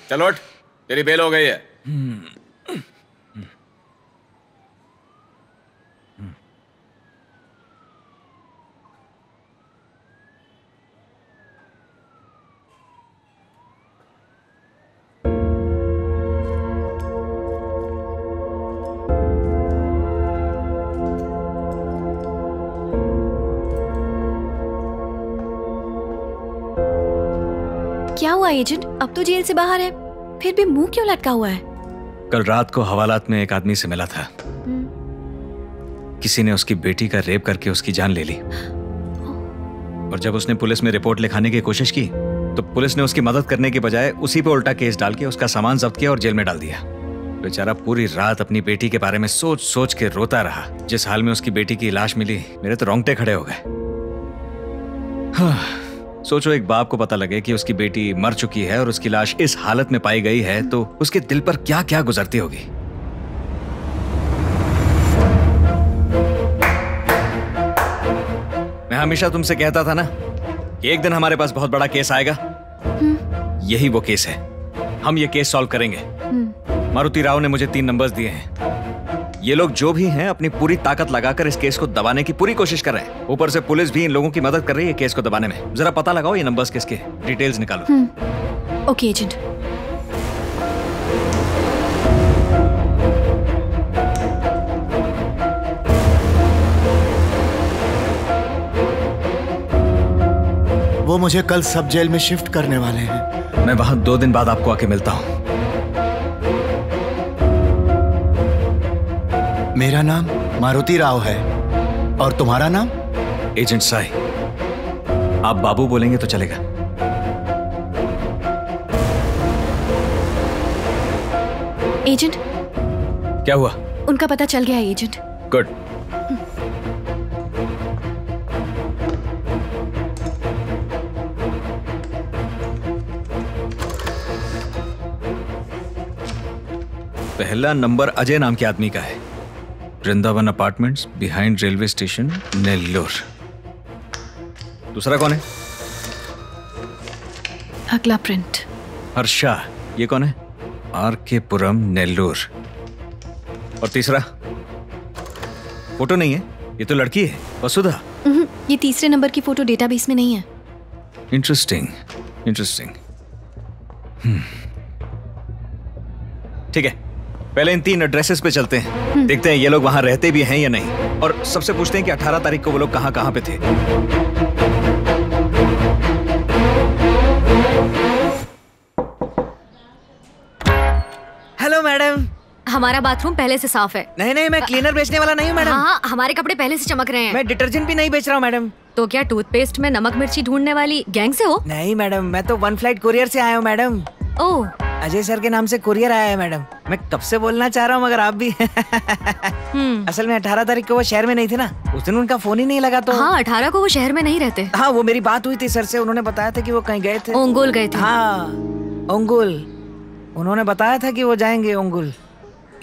चलो उठ, तेरी बेल हो गई है। क्या हुआ एजेंट? अब तो जेल से बाहर है, फिर भी मुंह क्यों लटका हुआ है? कल रात को हवालात में एक आदमी से मिला था। किसी ने उसकी बेटी का रेप करके उसकी जान ले ली, और जब उसने पुलिस में रिपोर्ट लिखाने की कोशिश की तो पुलिस ने उसकी मदद करने के बजाय उसी पे उल्टा केस डाल के उसका सामान जब्त किया और जेल में डाल दिया। बेचारा पूरी रात अपनी बेटी के बारे में सोच सोच के रोता रहा। जिस हाल में उसकी बेटी की लाश मिली, मेरे तो रोंगटे खड़े हो गए। सोचो, एक बाप को पता लगे कि उसकी बेटी मर चुकी है और उसकी लाश इस हालत में पाई गई है, तो उसके दिल पर क्या क्या गुजरती होगी। मैं हमेशा तुमसे कहता था ना कि एक दिन हमारे पास बहुत बड़ा केस आएगा। यही वो केस है। हम ये केस सॉल्व करेंगे। मारुति राव ने मुझे 3 नंबर्स दिए हैं। ये लोग जो भी हैं अपनी पूरी ताकत लगाकर इस केस को दबाने की पूरी कोशिश कर रहे हैं। ऊपर से पुलिस भी इन लोगों की मदद कर रही है केस को दबाने में। जरा पता लगाओ ये नंबर्स किसके, डिटेल्स निकालो। Okay agent. वो मुझे कल सब जेल में शिफ्ट करने वाले हैं। मैं वहां 2 दिन बाद आपको आके मिलता हूं। मेरा नाम मारुति राव है और तुम्हारा नाम? एजेंट साई। आप बाबू बोलेंगे तो चलेगा। एजेंट, क्या हुआ? उनका पता चल गया एजेंट। गुड। पहला नंबर अजय नाम के आदमी का है। Vrindavan apartments, behind railway station, Nellore. दूसरा कौन है? अगला प्रिंट। हर्षा। ये कौन है? आर.के. पुरम, नेल्लोर। और तीसरा? फोटो नहीं है, ये तो लड़की है, वसुधा। ये तीसरे नंबर की फोटो डेटाबेस में नहीं है। Interesting, interesting. ठीक है, पहले इन 3 एड्रेसेस पे चलते हैं। देखते हैं ये लोग वहां रहते भी हैं या नहीं, और सबसे पूछते हैं कि 18 तारीख को वो लोग कहां कहां पे थे। Hello madam. हमारा बाथरूम पहले से साफ है। नहीं नहीं, मैं क्लीनर बेचने वाला नहीं हूँ मैडम। हाँ, हमारे कपड़े पहले से चमक रहे हैं। मैं डिटर्जेंट भी नहीं बेच रहा हूँ मैडम। तो क्या टूथपेस्ट में नमक मिर्ची ढूंढने वाली गैंग से हो? नहीं मैडम, मैं तो 1 फ्लाइट कुरियर से आया हूँ मैडम। ओह, अजय सर के नाम से कुरियर आया है मैडम। मैं कब से बोलना चाह रहा हूँ मगर आप भी। असल में 18 तारीख को वो शहर में नहीं थे ना, उस दिन उनका फोन ही नहीं लगा तो। हाँ, 18 को वो शहर में नहीं रहते। हाँ, वो मेरी बात हुई थी सर से, उन्होंने बताया था कि वो कहीं गए थे। ओंगोल गए थे। हाँ, ओंगोल। उन्होंने बताया था कि वो जाएंगे ओंगोल,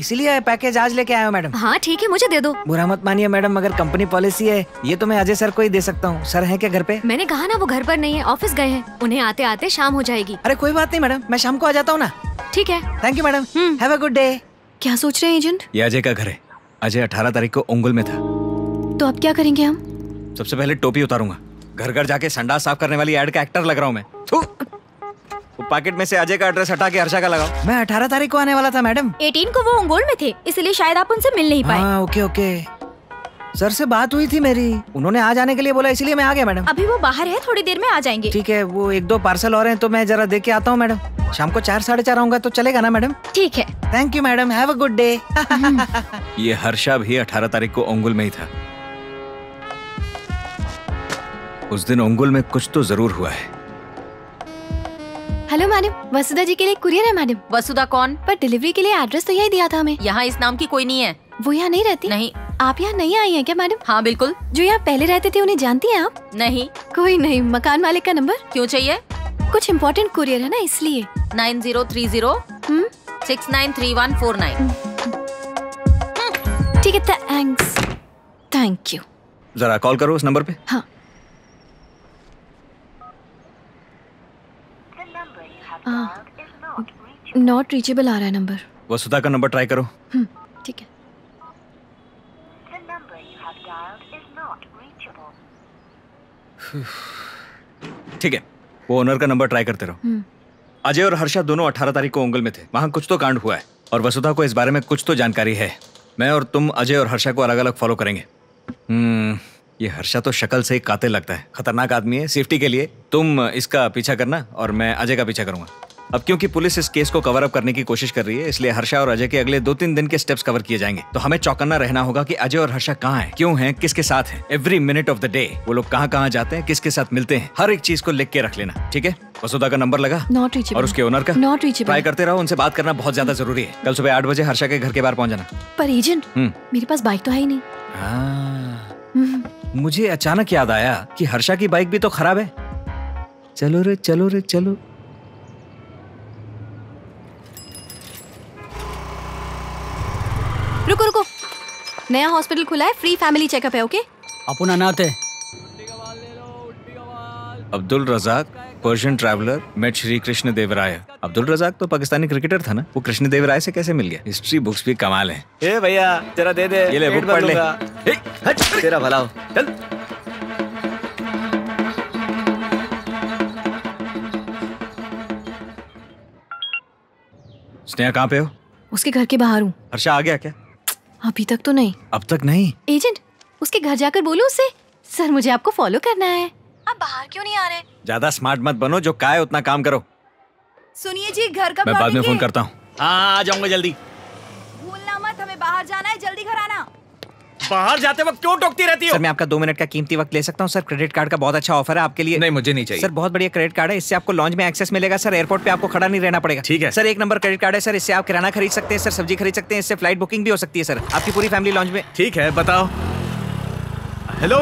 इसीलिए पैकेज आज लेके आया हूँ मैडम। हाँ ठीक है, मुझे दे दो। बुरा मत मानिए मैडम, मगर कंपनी पॉलिसी है, ये तो मैं अजय सर को ही दे सकता हूँ। सर है क्या घर पे? मैंने कहा ना वो घर पर नहीं है, ऑफिस गए हैं। उन्हें आते आते शाम हो जाएगी। अरे कोई बात नहीं मैडम, मैं शाम को आ जाता हूँ ना। ठीक है, thank you madam. Have a good day. क्या सोच रहे हैं एजेंट? ये अजय का घर है। अजय 18 तारीख को ओंगोल में था। तो अब क्या करेंगे हम? सबसे पहले टोपी उतारूंगा। घर घर जाके संडास साफ करने वाली एड का एक्टर लग रहा हूँ मैं। वो पैकेट में से अजय का एड्रेस हटा के हर्षा का लगाओ। मैं 18 तारीख को आने वाला था मैडम। 18 को वो ओंगोल में थे, इसलिए शायद आप उनसे मिल नहीं पाए। हाँ, ओके ओके। सर से बात हुई थी मेरी, उन्होंने आ जाने के लिए बोला, इसलिए मैं आ गया मैडम। अभी वो बाहर है, थोड़ी देर में आ जाएंगे। ठीक है, वो 1-2 पार्सल और हैं तो मैं जरा दे के आता हूँ मैडम। शाम को 4-4:30 आऊंगा तो चलेगा ना मैडम? ठीक है। Thank you madam, have a good day. ये हर्षा भी 18 तारीख को ओंगोल में ही था। उस दिन ओंगोल में कुछ तो जरूर हुआ है। हेलो मैडम, वसुधा जी के लिए कुरियर है मैडम। वसुधा कौन? पर डिलीवरी के लिए एड्रेस तो यही दिया था हमें। यहाँ इस नाम की कोई नहीं है। वो यहाँ नहीं रहती? नहीं। आप यहाँ नहीं आई हैं क्या मैडम? हाँ बिल्कुल। जो यहाँ पहले रहते थे उन्हें जानती हैं आप? नहीं। कोई नहीं, मकान मालिक का नंबर? क्यों चाहिए? कुछ इम्पोर्टेंट कुरियर है ना, इसलिए। 9030 693149। ठीक है, थैंक्स। Thank you. जरा कॉल करो उस नंबर पे। हाँ। नॉट रीचेबल आ रहा है नंबर। वसुधा का नंबर ट्राई करो। ठीक है। ठीक है, वो ओनर का नंबर ट्राई करते रहो। अजय और हर्षा दोनों 18 तारीख को ओंगल में थे। वहां कुछ तो कांड हुआ है और वसुधा को इस बारे में कुछ तो जानकारी है। मैं और तुम अजय और हर्षा को अलग अलग फॉलो करेंगे। ये हर्षा तो शक्ल से ही कातिल लगता है, खतरनाक आदमी है। सेफ्टी के लिए तुम इसका पीछा करना और मैं अजय का पीछा करूंगा। अब क्योंकि पुलिस इस केस को कवर अप करने की कोशिश कर रही है, इसलिए हर्षा और अजय के अगले 2-3 दिन के स्टेप्स कवर किए जाएंगे। तो हमें चौकन्ना रहना होगा कि अजय और हर्षा कहाँ हैं, क्यों हैं, किसके साथ हैं। Every minute of the day वो लोग कहाँ कहाँ जाते हैं, किसके साथ मिलते हैं, हर एक चीज को लिख के रख लेना, ठीक है। वसुधा का नंबर लगा नॉट रीचेबल। और उसके ओनर का नॉट रीचेबल। ट्राई करते रहो, उनसे बात करना बहुत ज्यादा जरूरी है। कल सुबह 8 बजे हर्षा के घर के बाहर पहुंच जाना। पर एजेंट, मेरे पास बाइक तो है ही नहीं। मुझे अचानक याद आया कि हर्षा की बाइक भी तो खराब है। चलो रे चलो रे चलो। रुको रुको, नया हॉस्पिटल खुला है, फ्री फैमिली चेकअप है। ओके, अपन अनाथ है। Abdul Razzaq Persian traveller met Shri Krishna Deva Raya. Abdul Razzaq तो पाकिस्तानी क्रिकेटर था ना, वो कृष्ण देव राय से कैसे मिल गया। हिस्ट्री बुक्स भी कमाल है। ए भैया तेरा दे दे, ये ले बुक पढ़ ले। हट, तेरा भला हो, चल। स्नेहा कहाँ पे हो? उसके घर के बाहर हूँ। हर्षा आ गया क्या? अभी तक तो नहीं। अब तक नहीं? एजेंट, उसके घर जाकर बोलो उससे, सर मुझे आपको फॉलो करना है। आप बाहर क्यों नहीं आ रहे? ज्यादा स्मार्ट मत बनो, जो का है उतना काम करो। सुनिए जी, घर कब मैं बाद में फोन करता हूँ। हाँ, आ जाऊंगा जल्दी। भूलना मत, हमें बाहर जाना है, जल्दी घर आना। बाहर जाते वक्त क्यों टोकती रहती हो? सर मैं आपका 2 मिनट का कीमती वक्त ले सकता हूँ सर? क्रेडिट कार्ड का बहुत अच्छा ऑफर है आपके लिए। नहीं, मुझे नहीं चाहिए। सर बहुत बढ़िया क्रेडिट कार्ड है, इससे आपको लॉन्च में एक्सेस मिलेगा सर। एयरपोर्ट पे आपको खड़ा नहीं रहना पड़ेगा। ठीक है सर, 1 नंबर क्रेडिट कार्ड है सर। इससे आप किराना खरीद सकते हैं सर, सब्जी खरीद सकते हैं, इससे फ्लाइट बुकिंग भी हो सकती है सर। आपकी पूरी फैमिली लॉन्च में। ठीक है, बताओ। हेलो,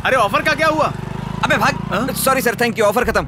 अरे ऑफर का क्या हुआ? अबे भाग। Sorry sir, thank you, offer खत्म।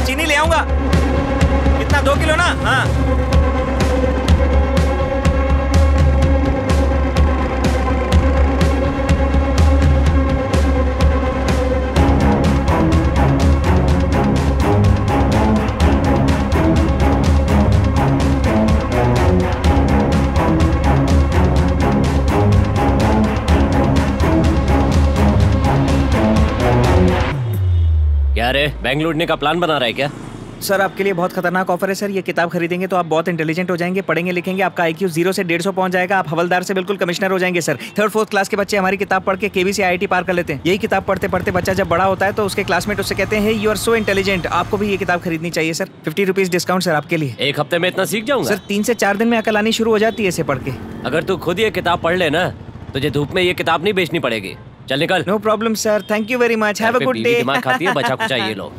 चीनी ले आऊंगा। कितना, 2 किलो ना? हाँ। क्या रे, बैंगलोर ने का प्लान बना रहा है क्या? सर आपके लिए बहुत खतरनाक ऑफर है सर। ये किताब खरीदेंगे तो आप बहुत इंटेलिजेंट हो जाएंगे, पढ़ेंगे लिखेंगे, आपका IQ 0 से 150 पहुंच जाएगा, आप हवलदार से बिल्कुल कमिश्नर हो जाएंगे सर। 3rd-4th क्लास के बच्चे हमारी किताब पढ़ के KV से IIT पार कर लेते हैं। यही किताब पढ़ते पढ़ते बच्चा जब बड़ा होता है तो उसके क्लासमेट उससे कहते हैं यू आर सो इंटेलिजेंट। आपको भी ये किताब खरीदनी चाहिए सर। 50 रुपीज डिस्काउंट सर आपके लिए। 1 हफ्ते में इतना सीख जाऊंगा? सर 3 से 4 दिन में अकल आनी शुरू हो जाती है इसे पढ़ के। अगर तू खुद ये किताब पढ़ ले ना, तुझे धूप में ये किताब नहीं बेचनी पड़ेगी। चल निकल। No problem sir, thank you very much, have a good day. दिमाग खाती है, बचा कुछ चाहिए लो।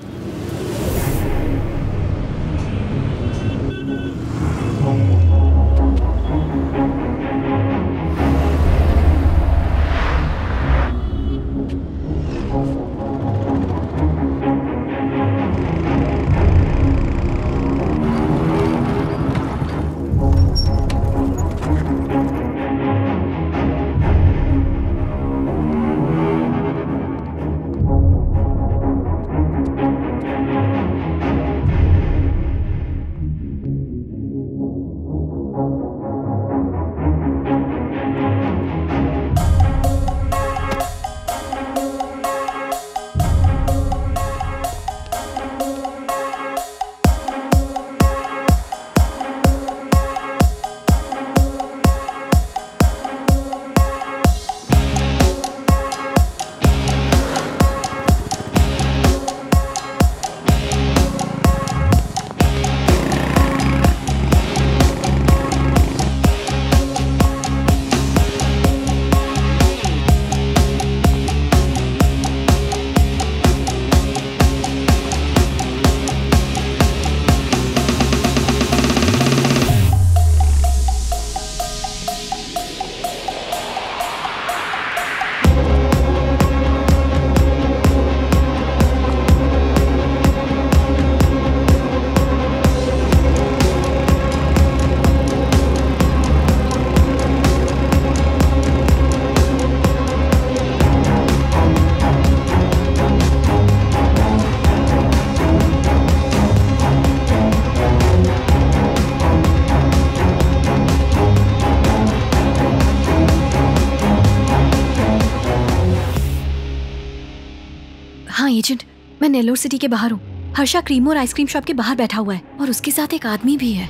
हाँ एजेंट, मैं नेल्लोर सिटी के बाहर हूँ। हर्षा क्रीम और आइसक्रीम शॉप के बाहर बैठा हुआ है और उसके साथ एक आदमी भी है।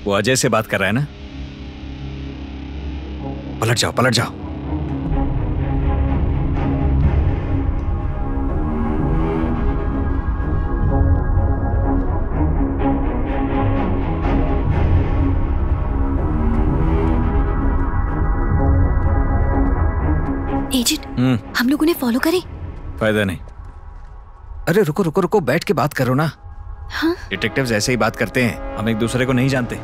वो अजय से बात कर रहा है ना? पलट जाओ, पलट जाओ। एजेंट, हम लोग उन्हें फॉलो करें? फायदा नहीं। अरे रुको रुको रुको, बैठ के बात करो ना। हाँ? डिटेक्टिव्स ऐसे ही बात करते हैं, हम एक दूसरे को नहीं जानते।